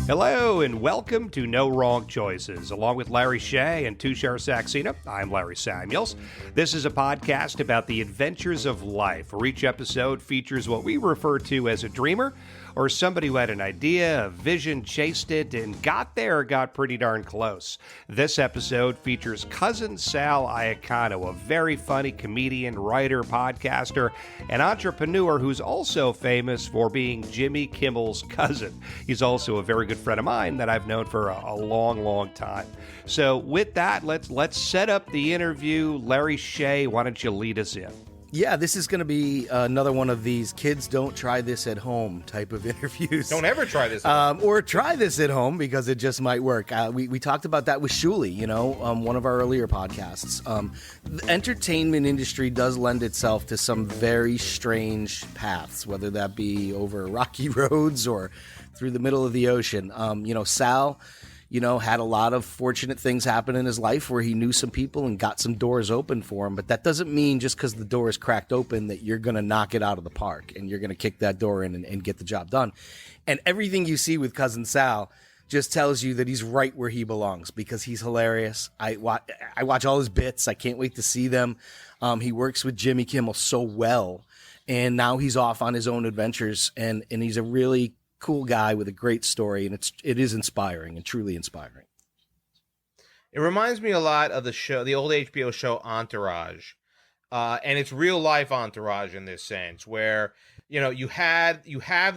Hello and welcome to No Wrong Choices. Along with Larry Shea and Tushar Saxena, I'm Larry Samuels. This is a podcast about the adventures of life, where each episode features what we refer to as a dreamer, or somebody who had an idea, a vision, chased it, and got pretty darn close. This episode features Cousin Sal Iacono, a very funny comedian, writer, podcaster, and entrepreneur who's also famous for being Jimmy Kimmel's cousin. He's also a very good friend of mine that I've known for a long time. So with that, let's set up the interview. Larry Shea, why don't you lead us in? Yeah, this is going to be another one of these kids don't try this at home type of interviews. Don't ever try this at home. Or try this at home because it just might work. We talked about that with Shuli, one of our earlier podcasts. The entertainment industry does lend itself to some very strange paths, whether that be over rocky roads or through the middle of the ocean. Sal had a lot of fortunate things happen in his life where he knew some people and got some doors open for him. But that doesn't mean just because the door is cracked open that you're going to knock it out of the park and you're going to kick that door in and get the job done. And everything you see with Cousin Sal just tells you that he's right where he belongs because he's hilarious. I watch all his bits. I can't wait to see them. He works with Jimmy Kimmel so well. And now he's off on his own adventures. And he's a really cool guy with a great story, and it is inspiring and truly inspiring. It reminds me a lot of the old HBO show Entourage, and it's real life Entourage in this sense, where you have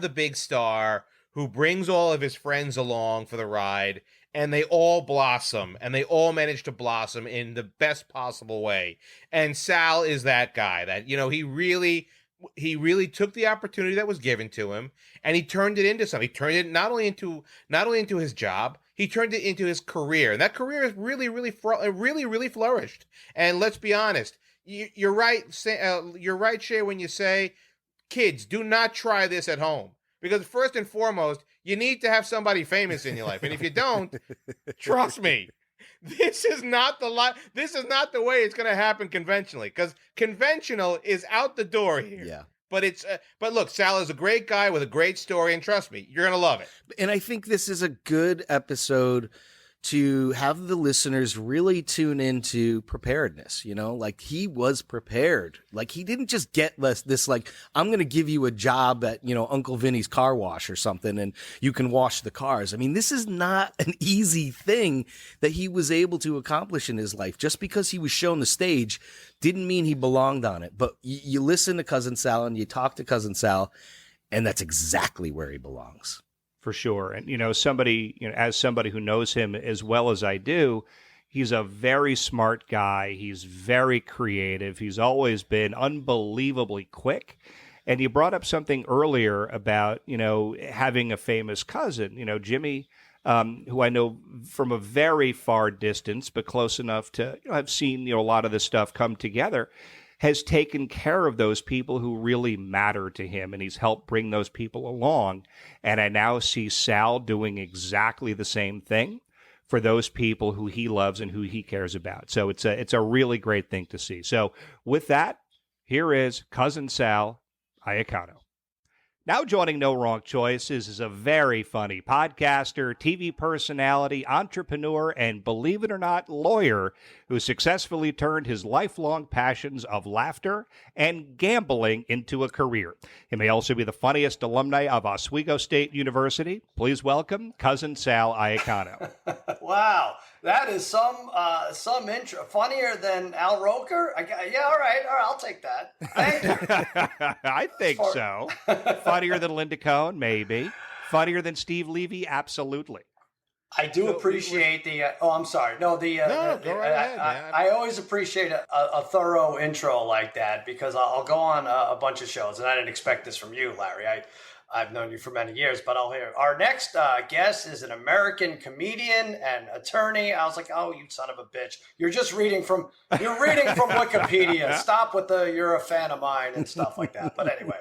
the big star who brings all of his friends along for the ride, and they all blossom, and they all manage to blossom in the best possible way. And Sal is that guy that he really took the opportunity that was given to him and he turned it into something. He turned it not only into his job, he turned it into his career. And that career has really flourished. And let's be honest, you're right. You're right, Shay, when you say, kids, do not try this at home. Because first and foremost, you need to have somebody famous in your life. And if you don't, trust me, this is not the way it's going to happen conventionally, because conventional is out the door here. Yeah. But look, Sal is a great guy with a great story, and trust me, you're going to love it. And I think this is a good episode to have the listeners really tune into preparedness, like he was prepared. Like he didn't just get this like, I'm going to give you a job at, Uncle Vinny's car wash or something and you can wash the cars. I mean, this is not an easy thing that he was able to accomplish in his life. Just because he was shown the stage didn't mean he belonged on it. But you listen to Cousin Sal and you talk to Cousin Sal, and that's exactly where he belongs. For sure. And, as somebody who knows him as well as I do, he's a very smart guy. He's very creative. He's always been unbelievably quick. And you brought up something earlier about, having a famous cousin, Jimmy, who I know from a very far distance, but close enough to have seen, a lot of this stuff come together, has taken care of those people who really matter to him, and he's helped bring those people along. And I now see Sal doing exactly the same thing for those people who he loves and who he cares about. So it's a really great thing to see. So with that, here is Cousin Sal Iacono. Now joining No Wrong Choices is a very funny podcaster, TV personality, entrepreneur, and believe it or not, lawyer who successfully turned his lifelong passions of laughter and gambling into a career. He may also be the funniest alumni of Oswego State University. Please welcome Cousin Sal Iacono. Wow, that is some intro. Funnier than Al Roker? Yeah, all right, I'll take that. Thank you. I think so. Funnier than Linda Cohn? Maybe. Funnier than Steve Levy? Absolutely. I do appreciate the. I'm sorry. No, go right ahead, man. I always appreciate a thorough intro like that because I'll go on a bunch of shows, and I didn't expect this from you, Larry. I've known you for many years, but I'll hear. Our next guest is an American comedian and attorney. I was like, oh, you son of a bitch! You're reading from Wikipedia. Stop with you're a fan of mine and stuff like that. But anyway.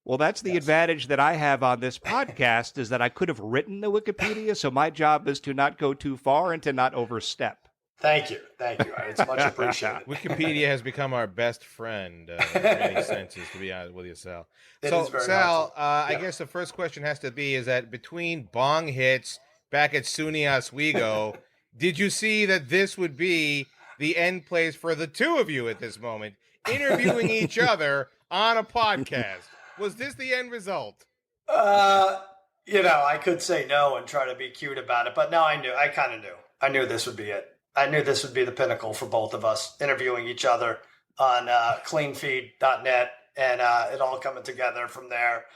Well, that's the advantage that I have on this podcast is that I could have written the Wikipedia, so my job is to not go too far and to not overstep. Thank you. It's much appreciated. Wikipedia has become our best friend in many senses, to be honest with you, Sal. So, Sal, I guess the first question has to be, is that between bong hits back at SUNY Oswego, did you see that this would be the end place for the two of you at this moment, interviewing each other on a podcast? Was this the end result? I could say no and try to be cute about it, but no, I kind of knew. I knew this would be it. I knew this would be the pinnacle for both of us, interviewing each other on cleanfeed.net and it all coming together from there.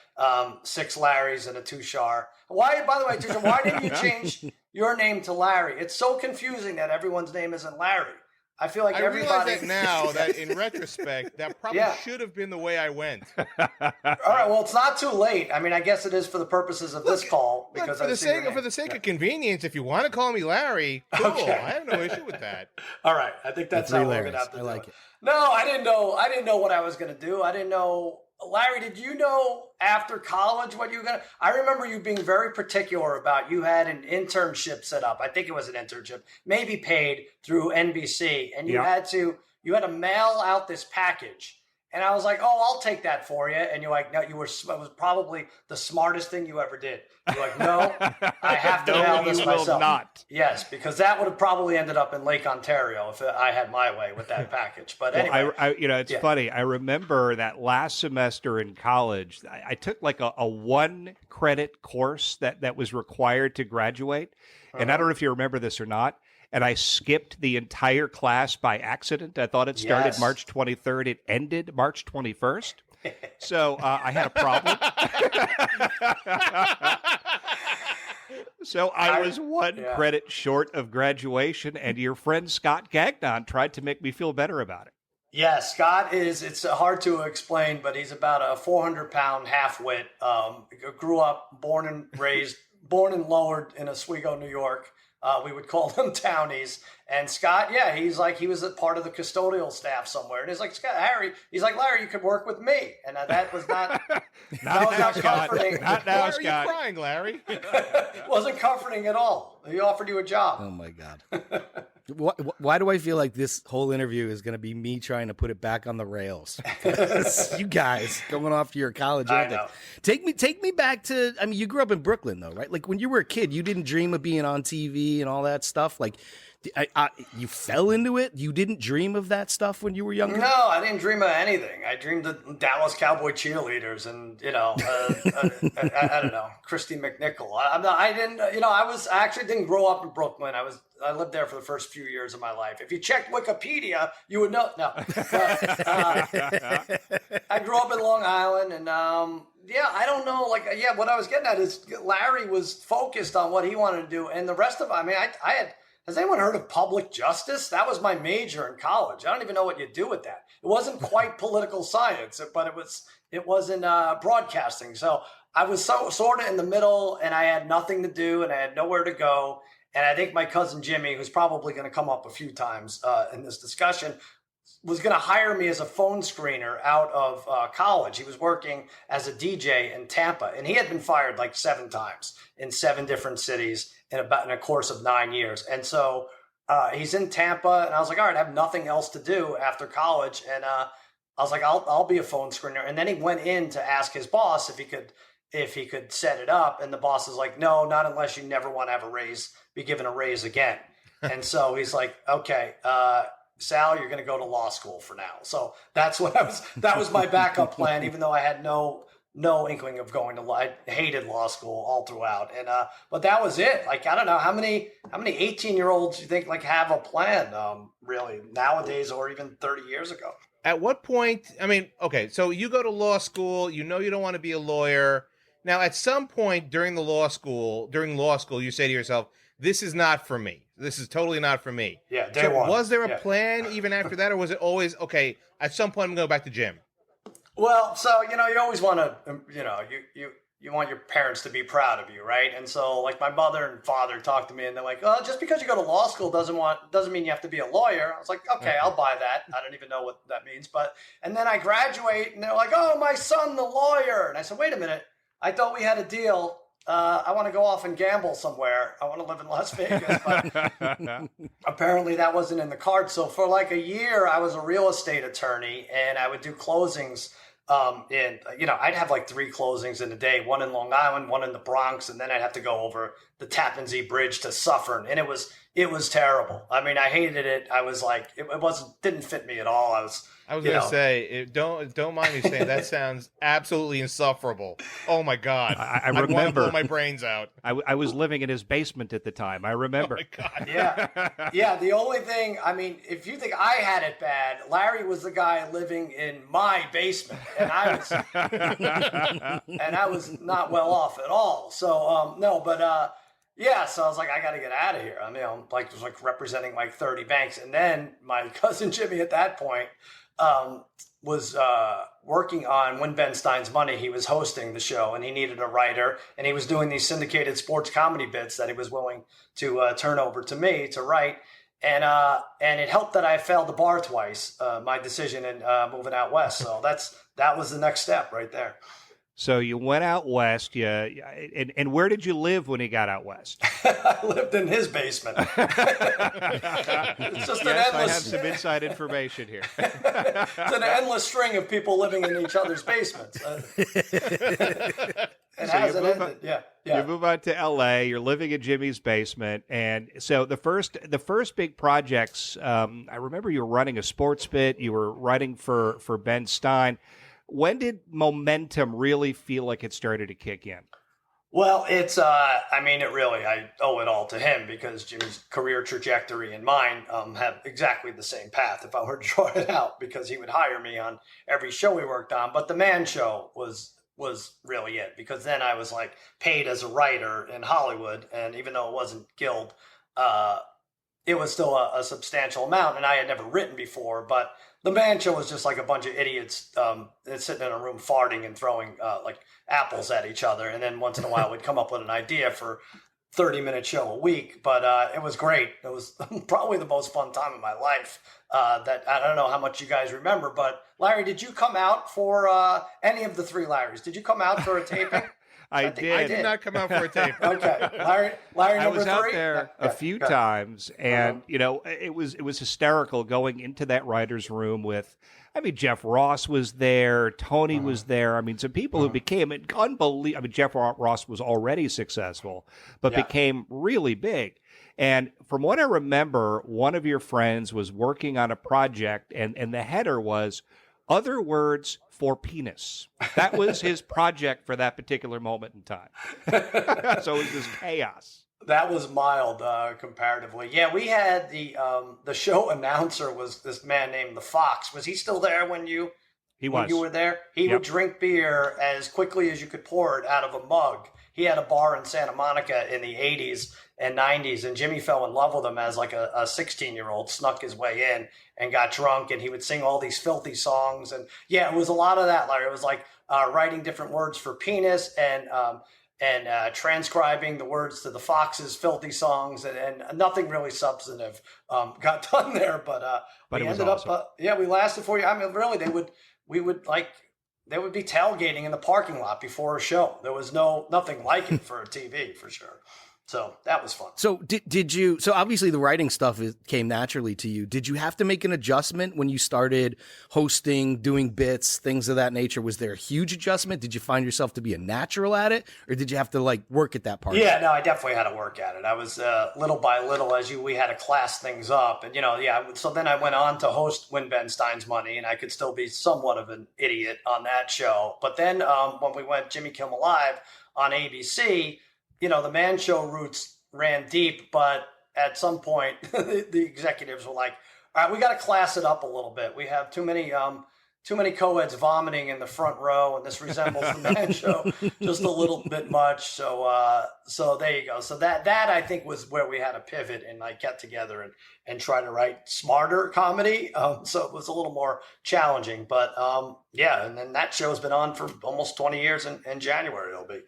6 Larrys and a 2 Shar. Why, by the way, Tisha, why didn't you change your name to Larry? It's so confusing that everyone's name isn't Larry. I feel like everybody. Realize that now, that in retrospect, that probably should have been the way I went. All right, well, it's not too late. I mean, I guess it is for the purposes of this call. Because for the sake of convenience, if you want to call me Larry, cool. Okay. I have no issue with that. All right, I think that's how we're going to have to do it. No, I didn't know what I was going to do. I didn't know. Larry, did you know after college what you were going to? I remember you being very particular about you had an internship set up. I think it was an internship, maybe paid through NBC, and you had to mail out this package. And I was like, oh, I'll take that for you. And you're like, no, it was probably the smartest thing you ever did. You're like, no, I have to mail this myself. Not. Yes, because that would have probably ended up in Lake Ontario if I had my way with that package. But anyway. It's funny. I remember that last semester in college, I took like a 1-credit course that was required to graduate. And I don't know if you remember this or not. And I skipped the entire class by accident. I thought it started March 23rd. It ended March 21st. So I had a problem. So I was 1 credit short of graduation, and your friend Scott Gagnon tried to make me feel better about it. Yeah, Scott it's hard to explain, but he's about a 400-pound half-wit. Grew up, born and lowered in Oswego, New York. We would call them townies. And Scott, he was a part of the custodial staff somewhere. And he's like, Larry, you could work with me. And that was not, not comforting. Not now, Why Scott. are you crying, Larry? It wasn't comforting at all. He offered you a job. Oh, my God. Why do I feel like this whole interview is going to be me trying to put it back on the rails? You guys going off to your college ethic. Take me back to, I mean, you grew up in Brooklyn, though, right? Like, when you were a kid, you didn't dream of being on TV and all that stuff. Like, you fell into it? You didn't dream of that stuff when you were younger? No, I didn't dream of anything. I dreamed of Dallas Cowboy cheerleaders and, I don't know, Christy McNichol. I actually didn't grow up in Brooklyn. I lived there for the first few years of my life. If you checked Wikipedia, you would know. No. I grew up in Long Island, and I don't know. What I was getting at is Larry was focused on what he wanted to do, and the rest of it, I mean, I had. Has anyone heard of public justice? That was my major in college. I don't even know what you do with that. It wasn't quite political science, but it was in broadcasting. So I was sort of in the middle, and I had nothing to do, and I had nowhere to go. And I think my cousin Jimmy, who's probably going to come up a few times in this discussion, was going to hire me as a phone screener out of college. He was working as a DJ in Tampa, and he had been fired like 7 times in 7 different cities in a course of 9 years. And so he's in Tampa, and I was like, all right, I have nothing else to do after college. And I was like, I'll be a phone screener. And then he went in to ask his boss if he could set it up. And the boss is like, no, not unless you never want to have be given a raise again. And so he's like, okay, Sal, you're going to go to law school for now. So that was my backup plan, even though I had no inkling of going to law. I hated law school all throughout. And, but that was it. Like, I don't know how many 18-year-olds you think have a plan, really nowadays, or even 30 years ago. At what point, I mean, okay, so you go to law school, you don't want to be a lawyer. Now, at some point during law school, you say to yourself, this is not for me. This is totally not for me. Yeah, day one. Was there a plan even after that, or was it always, okay, at some point I'm going to go back to gym? Well, so, you always want to, you want your parents to be proud of you, right? And so, like, my mother and father talked to me, and they're like, oh, just because you go to law school doesn't mean you have to be a lawyer. I was like, okay, I'll buy that. I don't even know what that means. And then I graduate, and they're like, oh, my son, the lawyer. And I said, wait a minute. I thought we had a deal I want to go off and gamble somewhere. I want to live in Las Vegas. But apparently that wasn't in the cards. So for like a year, I was a real estate attorney, and I would do closings. I'd have like 3 closings in a day, one in Long Island, one in the Bronx, and then I'd have to go over the Tappan Zee Bridge to Suffern. And it was terrible. I mean, I hated it. I was like, it didn't fit me at all. I was going to say, don't mind me saying that sounds absolutely insufferable. Oh my God. I remember. want to blow my brains out. I was living in his basement at the time. I remember. Oh my God. Yeah. Yeah. The only thing, I mean, if you think I had it bad, Larry was the guy living in my basement, and I was not well off at all. So, no, but, yeah, so I was like, I got to get out of here. I mean, I'm like, was like representing like 30 banks. And then my cousin Jimmy at that point was working on When Ben Stein's Money. He was hosting the show, and he needed a writer, and he was doing these syndicated sports comedy bits that he was willing to turn over to me to write. And it helped that I failed the bar twice, my decision in moving out west. So that was the next step right there. So you went out west, and where did you live when you got out west? I lived in his basement. It's just an endless. I have some inside information here. It's an endless string of people living in each other's basements. It hasn't ended. Yeah. You move on to L.A. You're living in Jimmy's basement, and so the first big projects. I remember you were running a sports bit. You were writing for Ben Stein. When did momentum really feel like it started to kick in? Well, I owe it all to him, because Jimmy's career trajectory and mine have exactly the same path if I were to draw it out, because he would hire me on every show we worked on. But the Man Show was really it, because then I was like paid as a writer in Hollywood. And even though it wasn't Guild, it was still a substantial amount, and I had never written before. But the Man Show was just like a bunch of idiots sitting in a room farting and throwing like apples at each other. And then once in a while we'd come up with an idea for 30-minute show a week. But it was great. It was probably the most fun time of my life. That I don't know how much you guys remember, but Larry, did you come out for any of the 3 Larrys? Did you come out for a taping? I did not come out for a tape. Okay, Larry. I was number 3? out there a few times, and it was hysterical going into that writer's room with. I mean, Jeff Ross was there, Tony was there. I mean, some people who became unbelievable. I mean, Jeff Ross was already successful, but became really big. And from what I remember, one of your friends was working on a project, and the header was "Other Words for Penis." That was his project for that particular moment in time. So it was this chaos. That was mild comparatively. Yeah, we had the show announcer was this man named the Fox. Was he still there when you were there? He would drink beer as quickly as you could pour it out of a mug. He had a bar in Santa Monica in the 80s and 90s, and Jimmy fell in love with him as like a 16-year-old, snuck his way in and got drunk, and he would sing all these filthy songs. And yeah, it was a lot of that, Larry. It was like writing different words for penis and transcribing the words to the Fox's filthy songs, and nothing really substantive got done there. But we ended up, we lasted 4 years. I mean, really, they would be tailgating in the parking lot before a show. There was nothing like it for a TV, for sure. So that was fun. So did you, so obviously the writing stuff came naturally to you. Did you have to make an adjustment when you started hosting, doing bits, things of that nature? Was there a huge adjustment? Did you find yourself to be a natural at it, or did you have to like work at that part? Yeah, no, I definitely had to work at it. I was little by little we had to class things up, and so then I went on to host When Ben Stein's Money, and I could still be somewhat of an idiot on that show. But then when we went Jimmy Kimmel Live on ABC, the Man Show roots ran deep, but at some point the executives were like, all right, we got to class it up a little bit. We have too many co-eds vomiting in the front row, and this resembles the Man Show just a little bit much. So there you go. So that I think was where we had to pivot and like get together and try to write smarter comedy. So it was a little more challenging, but and then that show's been on for almost 20 years in January it'll be.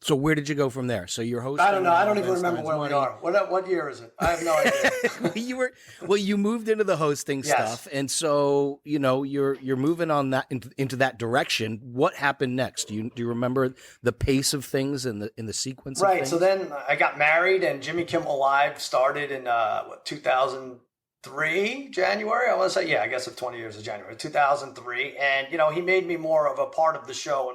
So where did you go from there? So you're hosting. I don't know. I don't even remember Stein's where Money. we are. What year is it? I have no idea. You moved into the hosting stuff, and so you're moving on that into that direction. What happened next? Do you remember the pace of things and the sequence? Right. Of things? So then I got married, and Jimmy Kimmel Live started in 2003 January. I want to say, I guess of 20 years of January 2003, and he made me more of a part of the show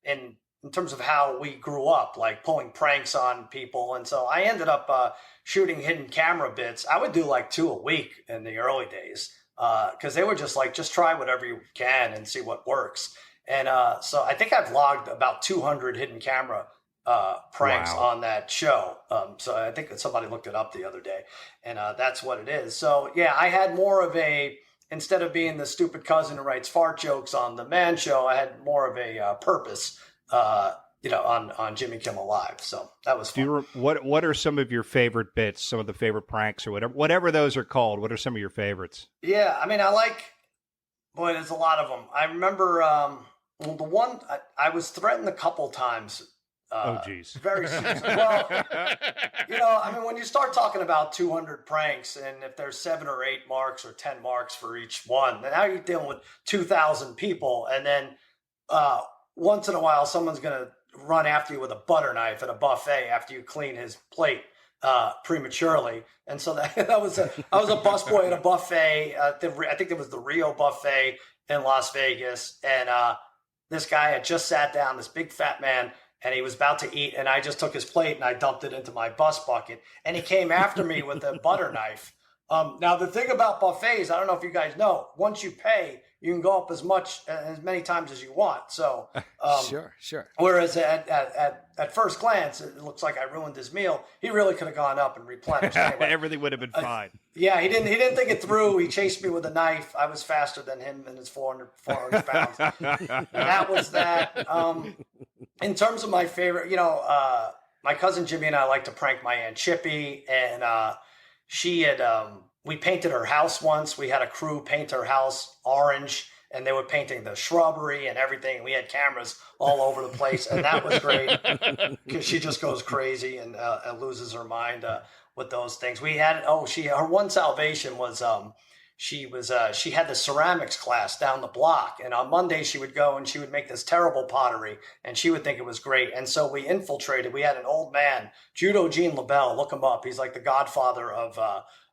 and in terms of how we grew up, like pulling pranks on people. And so I ended up shooting hidden camera bits. I would do like 2 a week in the early days because they were just like, just try whatever you can and see what works. And so I think I've logged about 200 hidden camera pranks on that show. So I think that somebody looked it up the other day, and that's what it is. So yeah, I had more of instead of being the stupid cousin who writes fart jokes on the Man Show, I had more of a purpose. On Jimmy Kimmel Live. So that was fun. What are some of your favorite bits, some of the favorite pranks or whatever those are called? What are some of your favorites? Yeah, I mean, there's a lot of them. I remember the one I was threatened a couple times. Oh, geez. Very serious. Well, I mean, when you start talking about 200 pranks, and if there's 7 or 8 marks or 10 marks for each one, then now you're dealing with 2,000 people, and then once in a while, someone's going to run after you with a butter knife at a buffet after you clean his plate prematurely. And so I was a busboy at a buffet. I think it was the Rio buffet in Las Vegas. And this guy had just sat down, this big fat man, and he was about to eat. And I just took his plate and I dumped it into my bus bucket. And he came after me with a butter knife. Now, the thing about buffets, I don't know if you guys know, once you pay, you can go up as many times as you want. So, sure. Whereas at first glance, it looks like I ruined his meal. He really could have gone up and replenished. Anyway, everything would have been fine. Yeah, he didn't think it through. He chased me with a knife. I was faster than him and his 400 pounds. That was that. In terms of my favorite, my cousin Jimmy and I like to prank my Aunt Chippy, and she had we painted her house once. We had a crew paint her house orange, and they were painting the shrubbery and everything. We had cameras all over the place, and that was great because she just goes crazy and loses her mind with those things. We had her one salvation was she had the ceramics class down the block, and on Monday she would go and she would make this terrible pottery, and she would think it was great. And so we infiltrated. We had an old man, Judo Gene LaBelle. Look him up. He's like the godfather of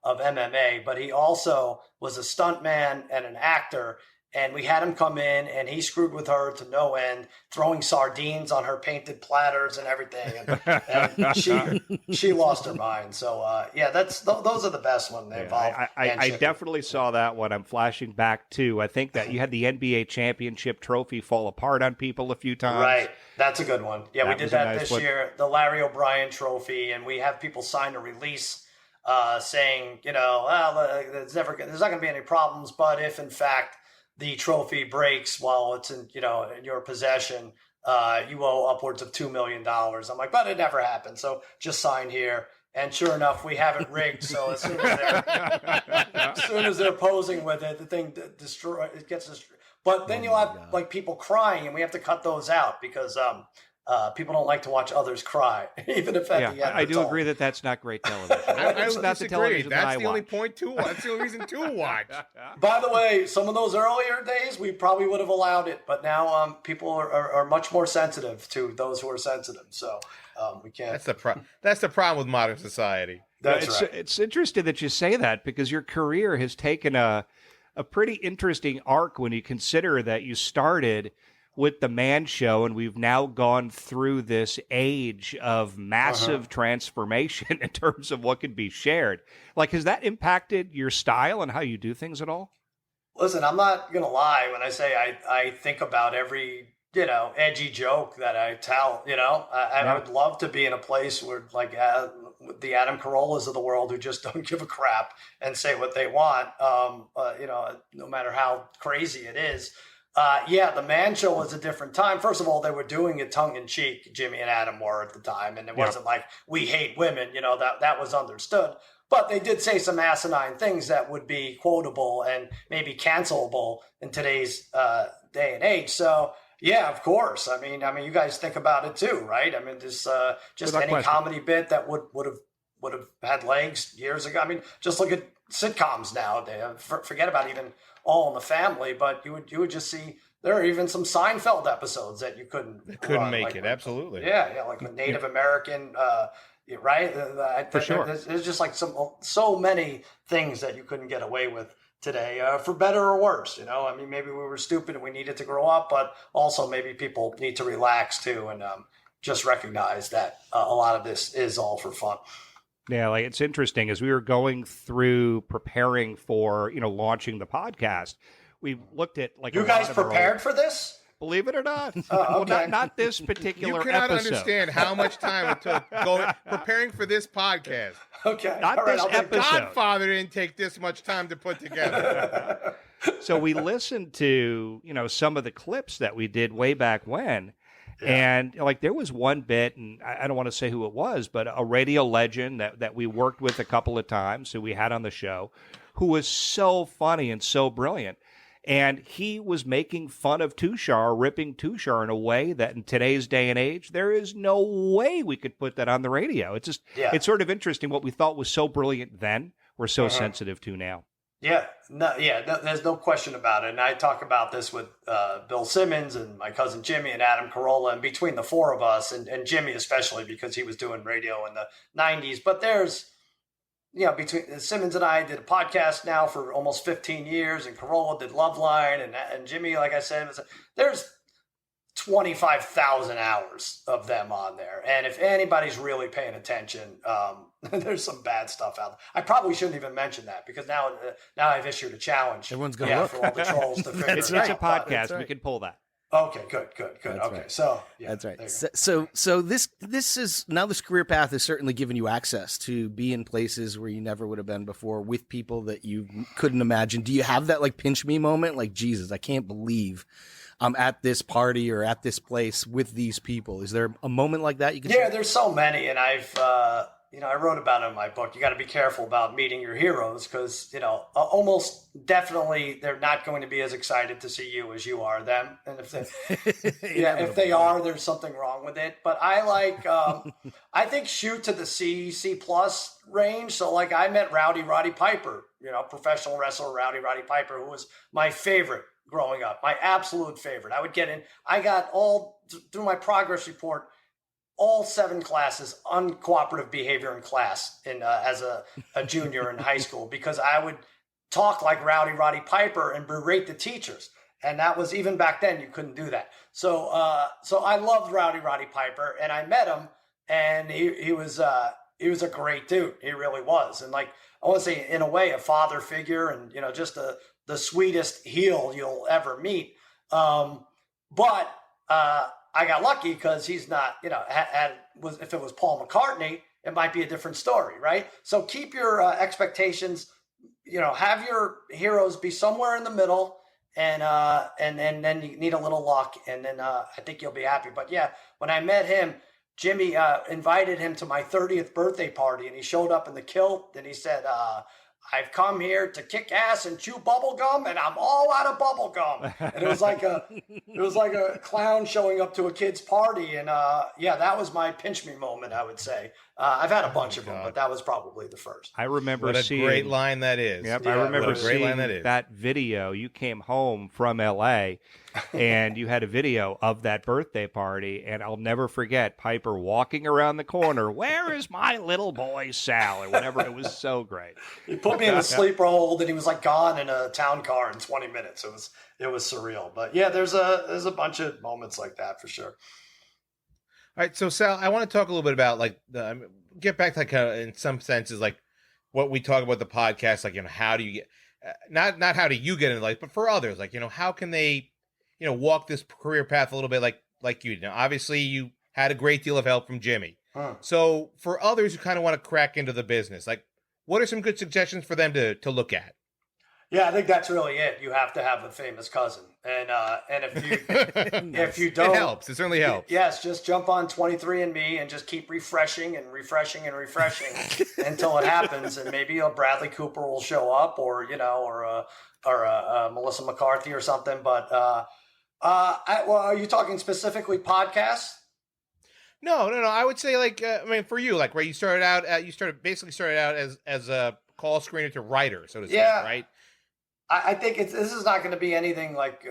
MMA, but he also was a stunt man and an actor. And we had him come in, and he screwed with her to no end, throwing sardines on her painted platters and everything. And she lost her mind. So those are the best when they involve. I definitely saw that one. I'm flashing back to, I think that you had the NBA championship trophy fall apart on people a few times. Right, that's a good one. Yeah, we did that this year. The Larry O'Brien trophy, and we have people sign a release saying, there's not going to be any problems, but if in fact the trophy breaks while it's in your possession, you owe upwards of $2 million. I'm like, but it never happened. So just sign here. And sure enough, we have it rigged. So as soon as they're posing with it, the thing gets destroyed. But then you'll have like people crying, and we have to cut those out because people don't like to watch others cry, even if at the end. I do agree that that's not great television. That's not the television that I That's the only watch. point to watch. That's the only reason to watch. By the way, some of those earlier days, we probably would have allowed it, but now people are much more sensitive to those who are sensitive. So we can't. That's the problem with modern society. That's right. It's interesting that you say that because your career has taken a pretty interesting arc when you consider that you started with the Man Show, and we've now gone through this age of massive transformation in terms of what can be shared. Like, has that impacted your style and how you do things at all? Listen, I'm not going to lie when I say I think about every, edgy joke that I tell, I would love to be in a place where like the Adam Carollas of the world who just don't give a crap and say what they want, no matter how crazy it is. The Man Show was a different time. First of all, they were doing it tongue in cheek. Jimmy and Adam were at the time. And it wasn't like we hate women, that was understood. But they did say some asinine things that would be quotable and maybe cancelable in today's day and age. So Yeah, of course. I mean, you guys think about it too, right? I mean, this just Without any question. comedy bit that would have had legs years ago. I mean, just look at sitcoms now. Forget about even All in the Family, but you would just see there are even some Seinfeld episodes that you couldn't make like, it. Absolutely. Yeah, like the Native American. Right? For sure. There's just like so many things that you couldn't get away with today, for better or worse. I mean, maybe we were stupid and we needed to grow up, but also maybe people need to relax too and just recognize that a lot of this is all for fun. Yeah, like it's interesting as we were going through preparing for launching the podcast. We looked at like you guys prepared for this. Believe it or not. Oh, okay. Well, not this particular You cannot episode. understand how much time it took preparing for this podcast. Okay. Not this episode. Godfather didn't take this much time to put together. So we listened to, some of the clips that we did way back when. Yeah. And like there was one bit, and I don't want to say who it was, but a radio legend that we worked with a couple of times, who we had on the show, who was so funny and so brilliant. And he was making fun of Tushar, ripping Tushar in a way that in today's day and age, there is no way we could put that on the radio. It's just, It's sort of interesting what we thought was so brilliant then, we're so sensitive to now. Yeah, there's no question about it. And I talk about this with Bill Simmons and my cousin Jimmy and Adam Carolla, and between the four of us, and Jimmy especially because he was doing radio in the 90s. But there's, between Simmons and I did a podcast now for almost 15 years, and Carolla did Loveline, and Jimmy, like I said, there's 25,000 hours of them on there. And if anybody's really paying attention, there's some bad stuff out there. I probably shouldn't even mention that because now I've issued a challenge. Everyone's going to look for all the trolls to figure It's it out. a podcast. Right. We can pull that. Okay, good. That's okay, right. so that's right. So this is now this career path has certainly given you access to be in places where you never would have been before with people that you couldn't imagine. Do you have that like pinch me moment? Like, Jesus, I can't believe I'm at this party or at this place with these people. Is there a moment like that you can? Yeah, there's so many, and I've I wrote about it in my book. You got to be careful about meeting your heroes because, almost definitely they're not going to be as excited to see you as you are them. And if they are, there's something wrong with it. But I like, I think shoot to the C+ range. So like I met Roddy Piper, professional wrestler Roddy Piper, who was my favorite growing up, my absolute favorite. I got all through my progress report, all 7 classes, uncooperative behavior in class as a junior in high school, because I would talk like Roddy Piper and berate the teachers. And that was, even back then, you couldn't do that. So I loved Roddy Piper, and I met him, and he was a great dude. He really was. And like, I want to say, in a way, a father figure, and, just the sweetest heel you'll ever meet. But I got lucky because he's not, if it was Paul McCartney, it might be a different story, right? So keep your expectations, have your heroes be somewhere in the middle, and then you need a little luck, and then I think you'll be happy. But yeah, when I met him, Jimmy invited him to my 30th birthday party, and he showed up in the kilt, and he said, I've come here to kick ass and chew bubble gum, and I'm all out of bubble gum. And it was like a clown showing up to a kid's party. And that was my pinch me moment, I would say. I've had a bunch of them, but that was probably the first. I remember seeing great line that is. Yep, I remember seeing that video. You came home from LA and you had a video of that birthday party, and I'll never forget Piper walking around the corner, "Where is my little boy Sal?" or whatever. It was so great. He put me in a sleeper hold, and he was like gone in a town car in 20 minutes. It was surreal. But yeah, there's a bunch of moments like that for sure. All right, so Sal, I want to talk a little bit about get back to like in some senses like what we talk about the podcast, like how do you get not how do you get into life, but for others, like how can they walk this career path a little bit like you. Now, obviously, you had a great deal of help from Jimmy. So for others who kind of want to crack into the business, like what are some good suggestions for them to look at? Yeah, I think that's really it. You have to have a famous cousin, and if you don't, it helps. It certainly helps. Yes, just jump on 23andMe and just keep refreshing until it happens, and maybe a Bradley Cooper will show up, or a Melissa McCarthy or something. But Well, are you talking specifically podcasts? No. I would say like for you, like where you started out, basically started out as a call screener to writer, so to speak, right? I think this is not going to be anything like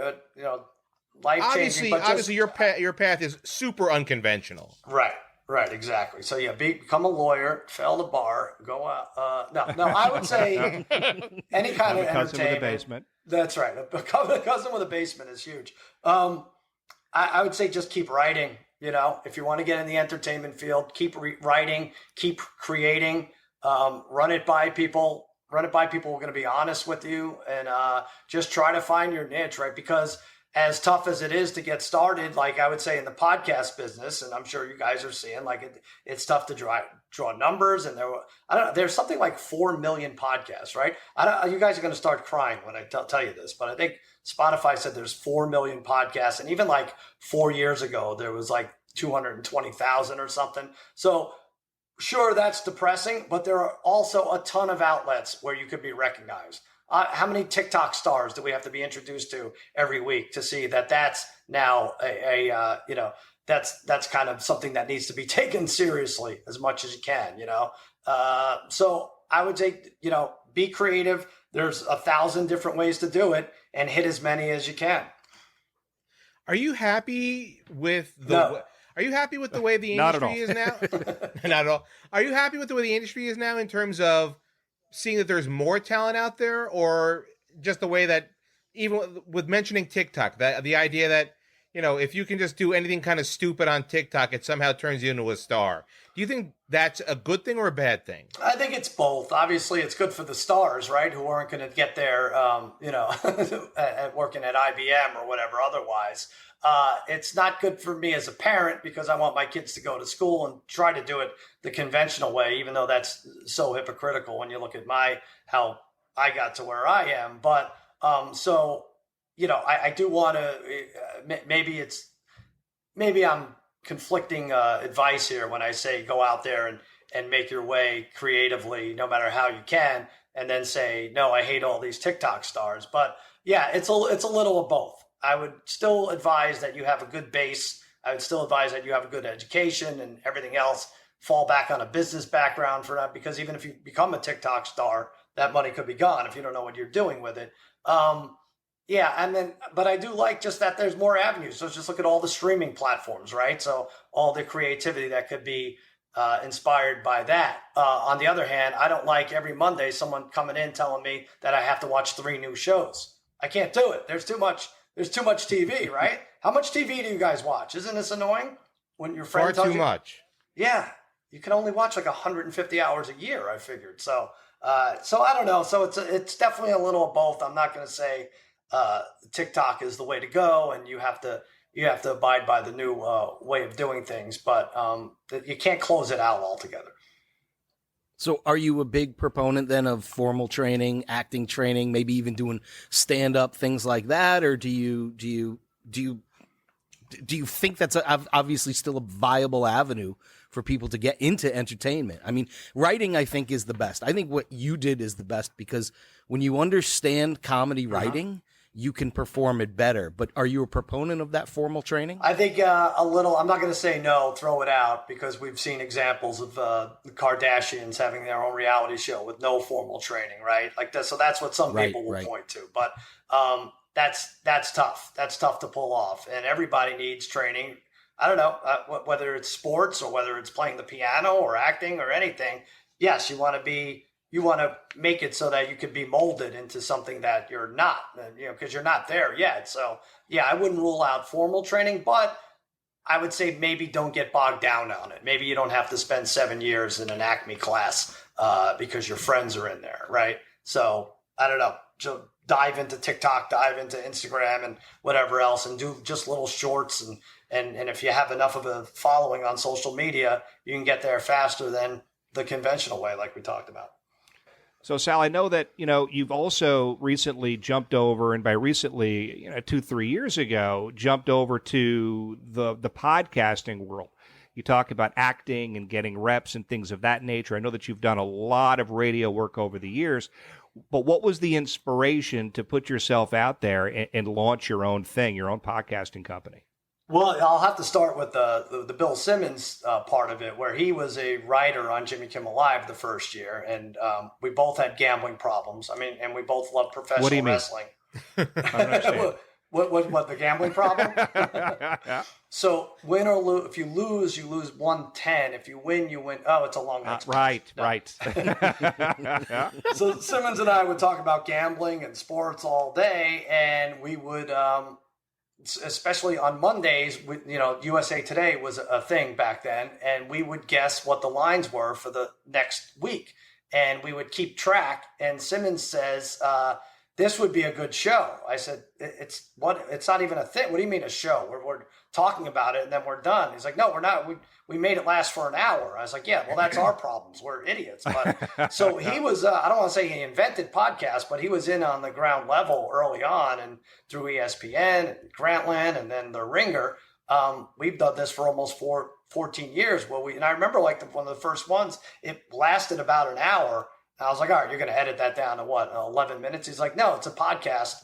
life changing. Obviously, your path is super unconventional. Right, exactly. So yeah, become a lawyer, fail the bar, go out. No, I would say any kind of entertainment. Cousin with a basement. That's right. Become a cousin with a basement is huge. I would say just keep writing. If you want to get in the entertainment field, keep writing, keep creating, run it by people. Run it by people who are going to be honest with you, and just try to find your niche, right? Because as tough as it is to get started, like I would say in the podcast business, and I'm sure you guys are seeing, like it's tough to draw numbers. And there's something like 4 million podcasts, right? You guys are going to start crying when I tell you this, but I think Spotify said there's 4 million podcasts, and even like 4 years ago there was like 220,000 or something. So sure, that's depressing, but there are also a ton of outlets where you could be recognized. How many TikTok stars do we have to be introduced to every week to see that that's now that's kind of something that needs to be taken seriously as much as you can, So I would say, be creative. There's 1,000 different ways to do it, and hit as many as you can. Are you happy with the? Are you happy with the way the industry is now? Not at all. Are you happy with the way the industry is now in terms of seeing that there's more talent out there, or just the way that, even with mentioning TikTok, that the idea that, if you can just do anything kind of stupid on TikTok, it somehow turns you into a star. Do you think that's a good thing or a bad thing? I think it's both. Obviously, it's good for the stars, right, who aren't going to get there, working at IBM or whatever otherwise. It's not good for me as a parent because I want my kids to go to school and try to do it the conventional way, even though that's so hypocritical when you look at how I got to where I am. But I do want to, maybe I'm conflicting advice here when I say go out there and make your way creatively, no matter how you can, and then say, no, I hate all these TikTok stars. But yeah, it's a little of both. I would still advise that you have a good base. I would still advise that you have a good education and everything else. Fall back on a business background for that, because even if you become a TikTok star, that money could be gone if you don't know what you're doing with it. But I do like just that there's more avenues. So just look at all the streaming platforms, right? So all the creativity that could be inspired by that. On the other hand, I don't like every Monday someone coming in telling me that I have to watch 3 new shows. I can't do it. There's too much TV, right? How much TV do you guys watch? Isn't this annoying? When your friend tells you? Far too much. Yeah. You can only watch like 150 hours a year, I figured. So I don't know. So it's definitely a little of both. I'm not going to say TikTok is the way to go and you have to abide by the new way of doing things, but you can't close it out altogether. So are you a big proponent then of formal training, acting training, maybe even doing stand-up, things like that? Or do you think that's obviously still a viable avenue for people to get into entertainment? I mean, writing, I think, is the best. I think what you did is the best because when you understand comedy writing, you can perform it better. But are you a proponent of that formal training? I think a little. I'm not going to say no, throw it out, because we've seen examples of the Kardashians having their own reality show with no formal training, right? Like that. So that's what some people will point to. But that's tough. That's tough to pull off, and everybody needs training. I don't know whether it's sports or whether it's playing the piano or acting or anything. Yes, you want to make it so that you can be molded into something that you're not, because you're not there yet. So yeah, I wouldn't rule out formal training, but I would say maybe don't get bogged down on it. Maybe you don't have to spend 7 years in an Acme class because your friends are in there, right? So I don't know. So dive into TikTok, dive into Instagram and whatever else, and do just little shorts. And if you have enough of a following on social media, you can get there faster than the conventional way, like we talked about. So, Sal, I know that, you've also recently jumped over, and by recently, 2-3 years ago, jumped over to the podcasting world. You talk about acting and getting reps and things of that nature. I know that you've done a lot of radio work over the years, but what was the inspiration to put yourself out there and launch your own thing, your own podcasting company? Well, I'll have to start with the Bill Simmons part of it, where he was a writer on Jimmy Kimmel Live the first year, and we both had gambling problems. I mean, and we both love professional wrestling. I don't understand. What the gambling problem? Yeah. So win or lose, if you lose 110. If you win, you win. Oh, it's a long explanation. Right. So Simmons and I would talk about gambling and sports all day, and we would, especially on Mondays, USA Today was a thing back then, and we would guess what the lines were for the next week, and we would keep track. And Simmons says, this would be a good show. I said, it's not even a thing. What do you mean a show? We're talking about it and then we're done. He's like, no, we're not. We made it last for an hour. I was like, yeah, well, that's our problems. We're idiots. But so he was, I don't want to say he invented podcasts, but he was in on the ground level early on, and through ESPN and Grantland and then the Ringer. We've done this for almost 14 years. And I remember one of the first ones, it lasted about an hour. I was like, all right, you're going to edit that down to what, 11 minutes? He's like, no, it's a podcast.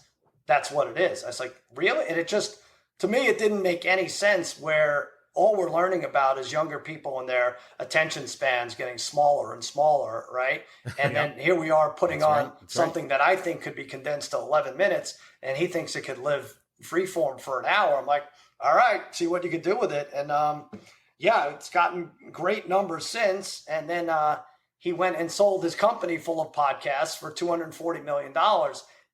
That's what it is. I was like, really? And it just, to me, it didn't make any sense, where all we're learning about is younger people and their attention spans getting smaller and smaller, right? And then here we are putting on something that I think could be condensed to 11 minutes, and he thinks it could live freeform for an hour. I'm like, all right, see what you could do with it. And it's gotten great numbers since. And then he went and sold his company full of podcasts for $240 million.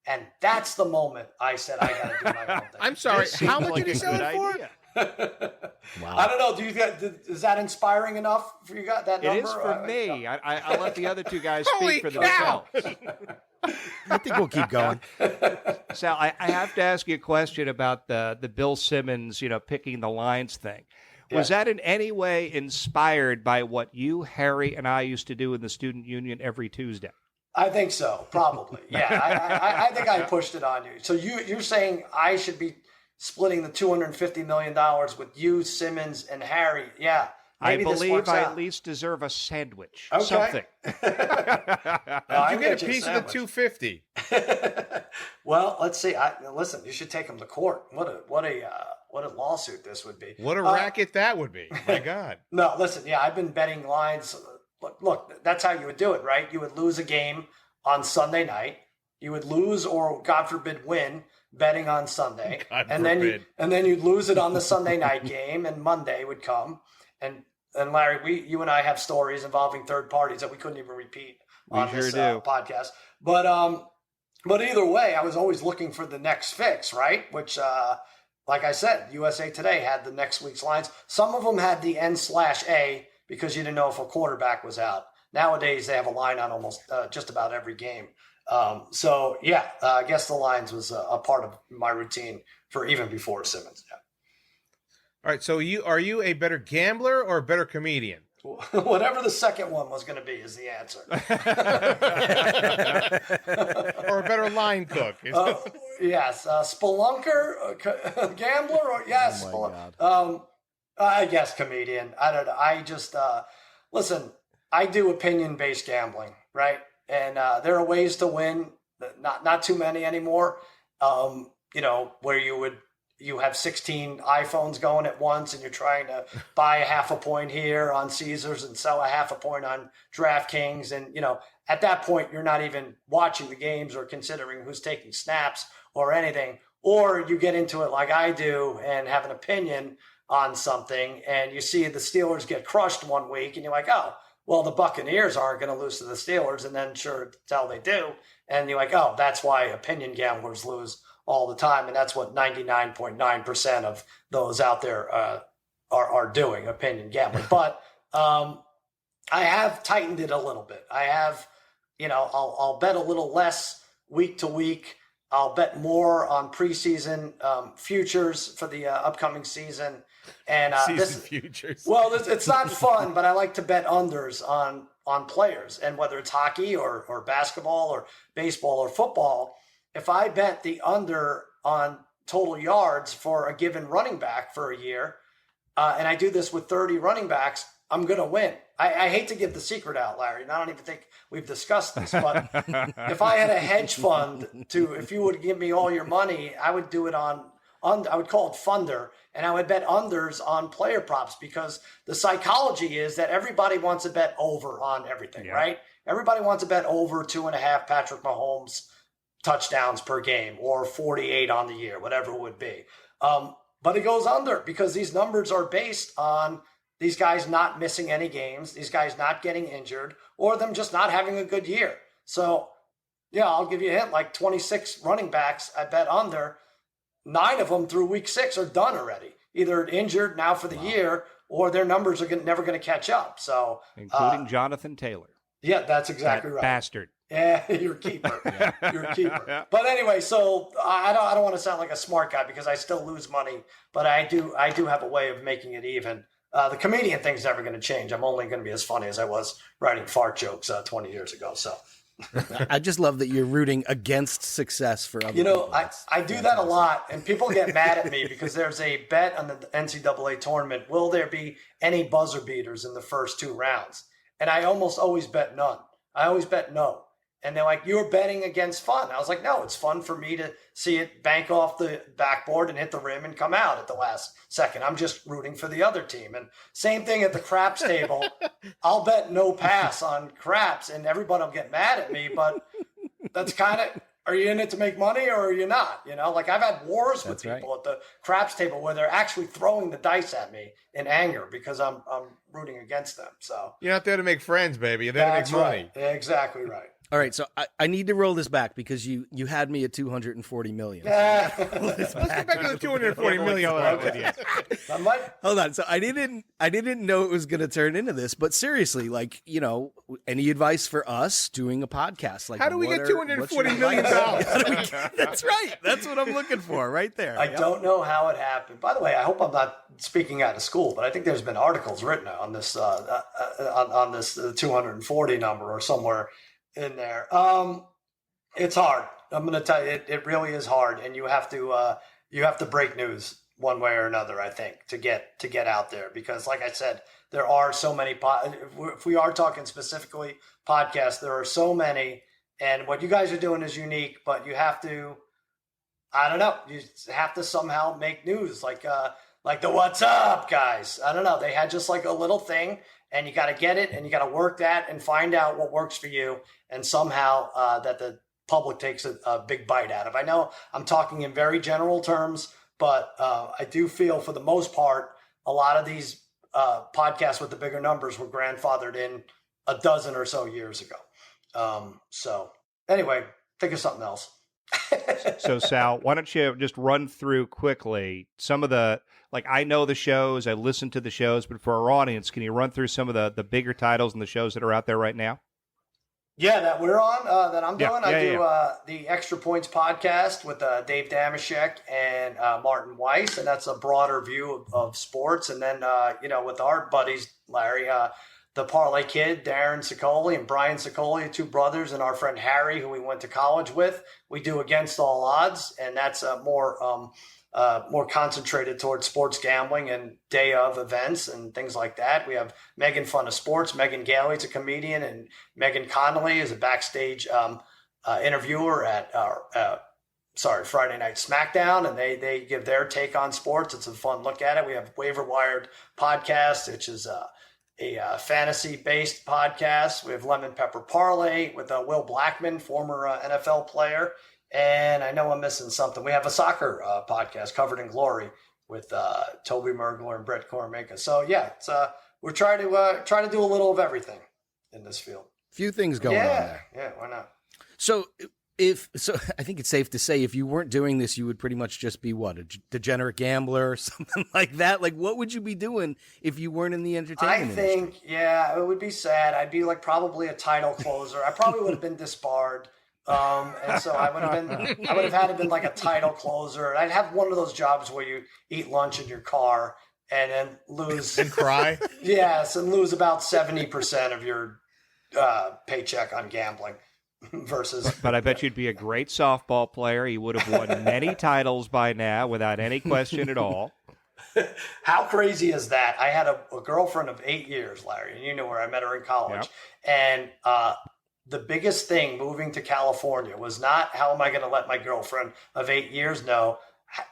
And that's the moment I said, I got to do my own thing. I'm sorry. How much did he sell it for? Wow. I don't know. Is that inspiring enough for you? Got that number? It is for me. I'll let the other two guys speak for themselves. I think we'll keep going. Sal, I have to ask you a question about the Bill Simmons, picking the lines thing. Was that in any way inspired by what you, Harry, and I used to do in the student union every Tuesday? I think so, probably. Yeah, I think I pushed it on you. So you're saying I should be splitting the $250 million with you, Simmons, and Harry? Yeah. I believe I at least deserve a sandwich. Okay. Something. You get a piece of the 250. Well, let's see. Listen, you should take him to court. What a lawsuit this would be. What a racket that would be. My God. No, listen. Yeah, I've been betting lines. Look, that's how you would do it, right? You would lose a game on Sunday night. You would lose, or God forbid, win betting on Sunday, and then you'd lose it on the Sunday night game, and Monday would come. And Larry, you and I have stories involving third parties that we couldn't even repeat on this podcast. But either way, I was always looking for the next fix, right? Which, like I said, USA Today had the next week's lines. Some of them had the N/A because you didn't know if a quarterback was out. Nowadays, they have a line on almost just about every game. I guess the lines was a part of my routine for even before Simmons. Yeah. All right, so are you a better gambler or a better comedian? Whatever the second one was going to be is the answer. Or a better line cook. Yes, spelunker, gambler, or yes. Oh my God. I guess comedian. I don't know. I just listen. I do opinion-based gambling, right? And there are ways to win. Not too many anymore. Where you have 16 iPhones going at once, and you're trying to buy a half a point here on Caesars and sell a half a point on DraftKings. And, at that point, you're not even watching the games or considering who's taking snaps or anything. Or you get into it like I do and have an opinion on something, and you see the Steelers get crushed one week, and you're like, oh, well, the Buccaneers aren't going to lose to the Steelers. And then sure, tell they do. And you're like, oh, that's why opinion gamblers lose all the time. And that's what 99.9% of those out there are doing, opinion gambling. But I have tightened it a little bit. I have, I'll bet a little less week to week. I'll bet more on preseason futures for the upcoming season. And futures. Well, it's not fun, but I like to bet unders on players. And whether it's hockey or basketball or baseball or football, if I bet the under on total yards for a given running back for a year, and I do this with 30 running backs, I'm going to win. I hate to give the secret out, Larry, and I don't even think we've discussed this, but if I had a hedge fund if you would give me all your money, I would do it I would call it Funder, and I would bet unders on player props, because the psychology is that everybody wants to bet over on everything, right? Everybody wants to bet over 2.5 Patrick Mahomes touchdowns per game, or 48 on the year, whatever it would be. But it goes under because these numbers are based on these guys not missing any games, these guys not getting injured, or them just not having a good year. So, yeah, I'll give you a hint, like 26 running backs I bet under, 9 of them through week 6 are done already, either injured now for the year, or their numbers are never going to catch up. So, including Jonathan Taylor. Yeah, that's exactly right. Bastard. Yeah, you're a keeper. You're a keeper. But anyway, so I don't want to sound like a smart guy because I still lose money, but I do have a way of making it even. The comedian thing's never going to change. I'm only going to be as funny as I was writing fart jokes 20 years ago. So I just love that you're rooting against success for other You know, people. I do that a lot, and people get mad at me because there's a bet on the NCAA tournament. Will there be any buzzer beaters in the first 2 rounds? And I almost always bet none. I always bet no. And they're like, you're betting against fun. I was like, no, it's fun for me to see it bank off the backboard and hit the rim and come out at the last second. I'm just rooting for the other team. And same thing at the craps table. I'll bet no pass on craps, and everybody will get mad at me. But that's kind of, are you in it to make money or are you not? You know, like I've had wars with people at the craps table where they're actually throwing the dice at me in anger because I'm rooting against them. So you're not there to make friends, baby. You're there to make money. Right. Yeah, exactly right. All right, so I need to roll this back because you had me at 240 million. Yeah. Let's get back to the 240 million. Hold on. So I didn't know it was going to turn into this, but seriously, like, you know, any advice for us doing a podcast? Like, how do we get $240 million? That's right. That's what I'm looking for right there. I don't know how it happened. By the way, I hope I'm not speaking out of school, but I think there's been articles written on this on this 240 number or somewhere in there. It's hard. I'm going to tell you, it really is hard, and you have to break news one way or another, I think, to get out there, because like I said, there are so many if we are talking specifically podcasts, there are so many, and what you guys are doing is unique, but you have to, I don't know, you have to somehow make news, like the What's Up guys. I don't know, they had just like a little thing, and you got to get it, and you got to work that and find out what works for you, and somehow that the public takes a big bite out of. I know I'm talking in very general terms, but I do feel for the most part, a lot of these podcasts with the bigger numbers were grandfathered in a dozen or so years ago. So anyway, think of something else. So Sal, why don't you just run through quickly some of the, like, I know the shows, I listen to the shows, but for our audience, can you run through some of the bigger titles and the shows that are out there right now? Yeah, that we're on, that I'm doing. I do the Extra Points podcast with Dave Damashek and Martin Weiss, and that's a broader view of sports. And then, with our buddies, Larry, the Parlay Kid, Darren Sicoli and Brian Sicoli, 2 brothers, and our friend Harry, who we went to college with, we do Against All Odds, and that's more concentrated towards sports gambling and day of events and things like that. We have Megan Fun of Sports. Megan Gailey's a comedian, and Megan Connolly is a backstage interviewer at Friday Night SmackDown, and they give their take on sports. It's a fun look at it. We have Waiver Wired podcast, which is a fantasy-based podcast. We have Lemon Pepper Parlay with Will Blackman, former NFL player. And I know I'm missing something. We have a soccer podcast, Covered in Glory, with Toby Mergler and Brett Cormega. So yeah, it's we're trying to do a little of everything in this field. Few things going on there. Yeah, why not? So I think it's safe to say if you weren't doing this, you would pretty much just be what, a degenerate gambler or something like that. Like, what would you be doing if you weren't in the entertainment industry? Yeah, it would be sad. I'd be like probably a title closer. I probably would have been disbarred. And so I would have had to been like a title closer. I'd have one of those jobs where you eat lunch in your car and then lose and cry. Yes, and lose about 70% of your paycheck on gambling versus. But I bet you'd be a great softball player. You would have won many titles by now without any question at all. How crazy is that? I had a girlfriend of 8 years, Larry, and you know where I met her in college. Yep. And the biggest thing moving to California was not how am I going to let my girlfriend of 8 years know.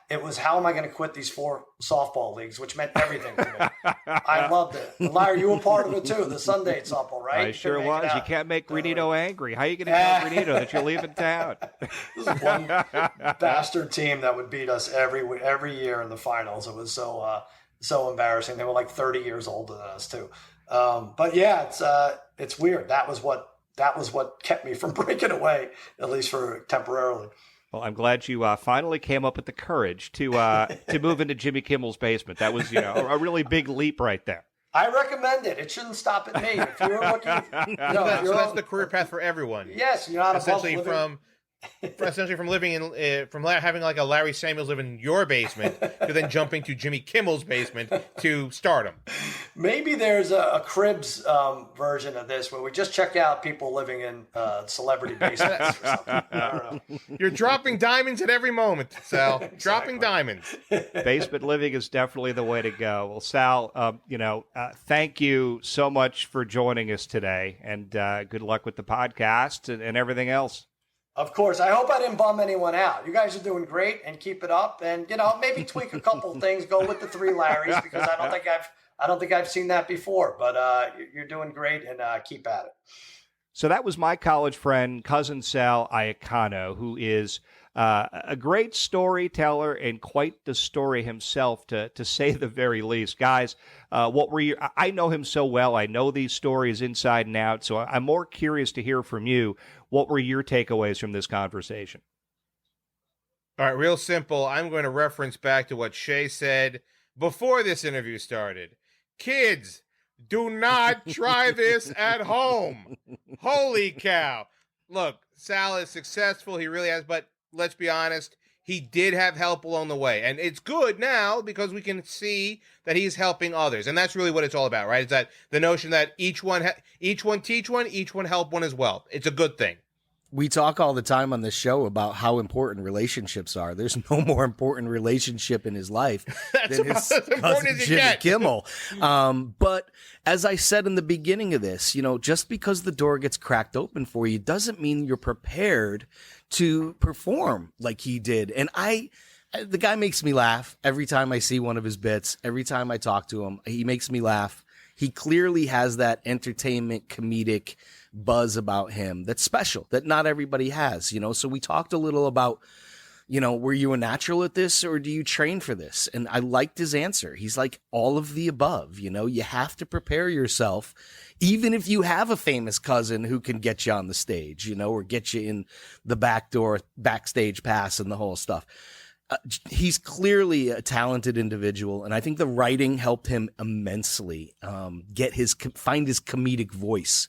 It was how am I going to quit these 4 softball leagues, which meant everything to me. I loved it. And Larry, you were part of it too, the Sunday softball, right? I sure was. You can't make Granito angry. How are you going to tell Granito that you're leaving town? This is one bastard team that would beat us every year in the finals. It was so embarrassing. They were like 30 years older than us too. But yeah, it's weird. That was what kept me from breaking away, at least for temporarily. Well, I'm glad you finally came up with the courage to move into Jimmy Kimmel's basement. That was, a really big leap right there. I recommend it. It shouldn't stop at me. If you're looking, so that's the career path for everyone. Yes, you're not essentially from living in from having like a Larry Samuels live in your basement to then jumping to Jimmy Kimmel's basement to stardom. Maybe there's a Cribs version of this where we just check out people living in celebrity basements or something. I don't know. You're dropping diamonds at every moment, Sal. Exactly. Dropping diamonds. Basement living is definitely the way to go. Well, Sal, thank you so much for joining us today, and good luck with the podcast and everything else. Of course. I hope I didn't bum anyone out. You guys are doing great, and keep it up. And maybe tweak a couple things. Go with the 3 Larrys because I don't think I've seen that before. But you're doing great, and keep at it. So that was my college friend, Cousin Sal Iacono, who is a great storyteller and quite the story himself, to say the very least. Guys, what were you? I know him so well. I know these stories inside and out. So I'm more curious to hear from you. What were your takeaways from this conversation? All right, real simple. I'm going to reference back to what Shay said before this interview started. Kids, do not try this at home. Holy cow. Look, Sal is successful. He really has, but let's be honest, he did have help along the way. And it's good now because we can see that he's helping others. And that's really what it's all about, right? It's that the notion that each one teach one, each one help one as well. It's a good thing. We talk all the time on this show about how important relationships are. There's no more important relationship in his life than his cousin Jimmy Kimmel. But as I said in the beginning of this, just because the door gets cracked open for you doesn't mean you're prepared to perform like he did. And the guy makes me laugh every time I see one of his bits. Every time I talk to him, he makes me laugh. He clearly has that entertainment comedic buzz about him that's special, that not everybody has, So we talked a little about, were you a natural at this or do you train for this? And I liked his answer. He's like all of the above, you have to prepare yourself, even if you have a famous cousin who can get you on the stage, or get you in the back door, backstage pass and the whole stuff. He's clearly a talented individual, and I think the writing helped him immensely find his comedic voice.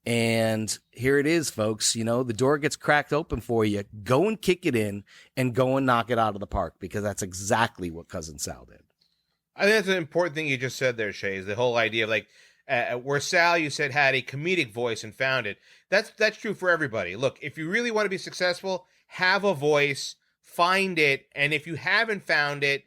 And here it is, folks. The door gets cracked open for you. Go and kick it in and go and knock it out of the park, because that's exactly what Cousin Sal did. I think that's an important thing you just said there, Shay, is the whole idea of where Sal, you said, had a comedic voice and found it. That's true for everybody. Look, if you really want to be successful, have a voice, find it, and if you haven't found it,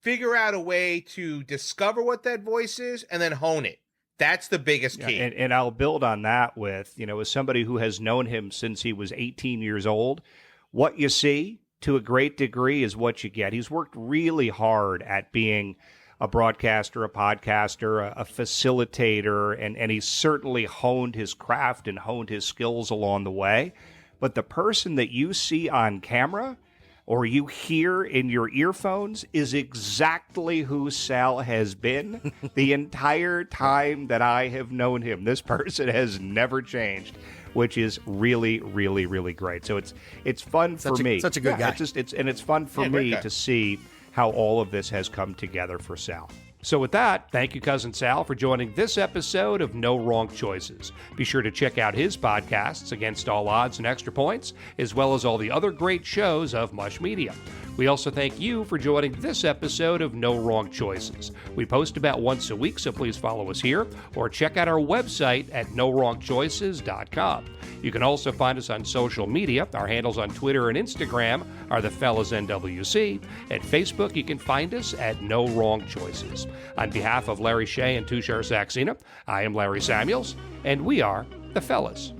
figure out a way to discover what that voice is and then hone it. That's the biggest key. Yeah, and I'll build on that with, as somebody who has known him since he was 18 years old, what you see to a great degree is what you get. He's worked really hard at being a broadcaster, a podcaster, a facilitator, and he's certainly honed his craft and honed his skills along the way. But the person that you see on camera or you hear in your earphones is exactly who Sal has been the entire time that I have known him. This person has never changed, which is really, really, really great. So it's fun for me. Such a good guy. It's fun for me to see how all of this has come together for Sal. So with that, thank you, Cousin Sal, for joining this episode of No Wrong Choices. Be sure to check out his podcasts, Against All Odds and Extra Points, as well as all the other great shows of Mush Media. We also thank you for joining this episode of No Wrong Choices. We post about once a week, so please follow us here or check out our website at NoWrongChoices.com. You can also find us on social media. Our handles on Twitter and Instagram are The Fellas NWC. At Facebook, you can find us at No Wrong Choices. On behalf of Larry Shea and Tushar Saxena, I am Larry Samuels, and we are The Fellas.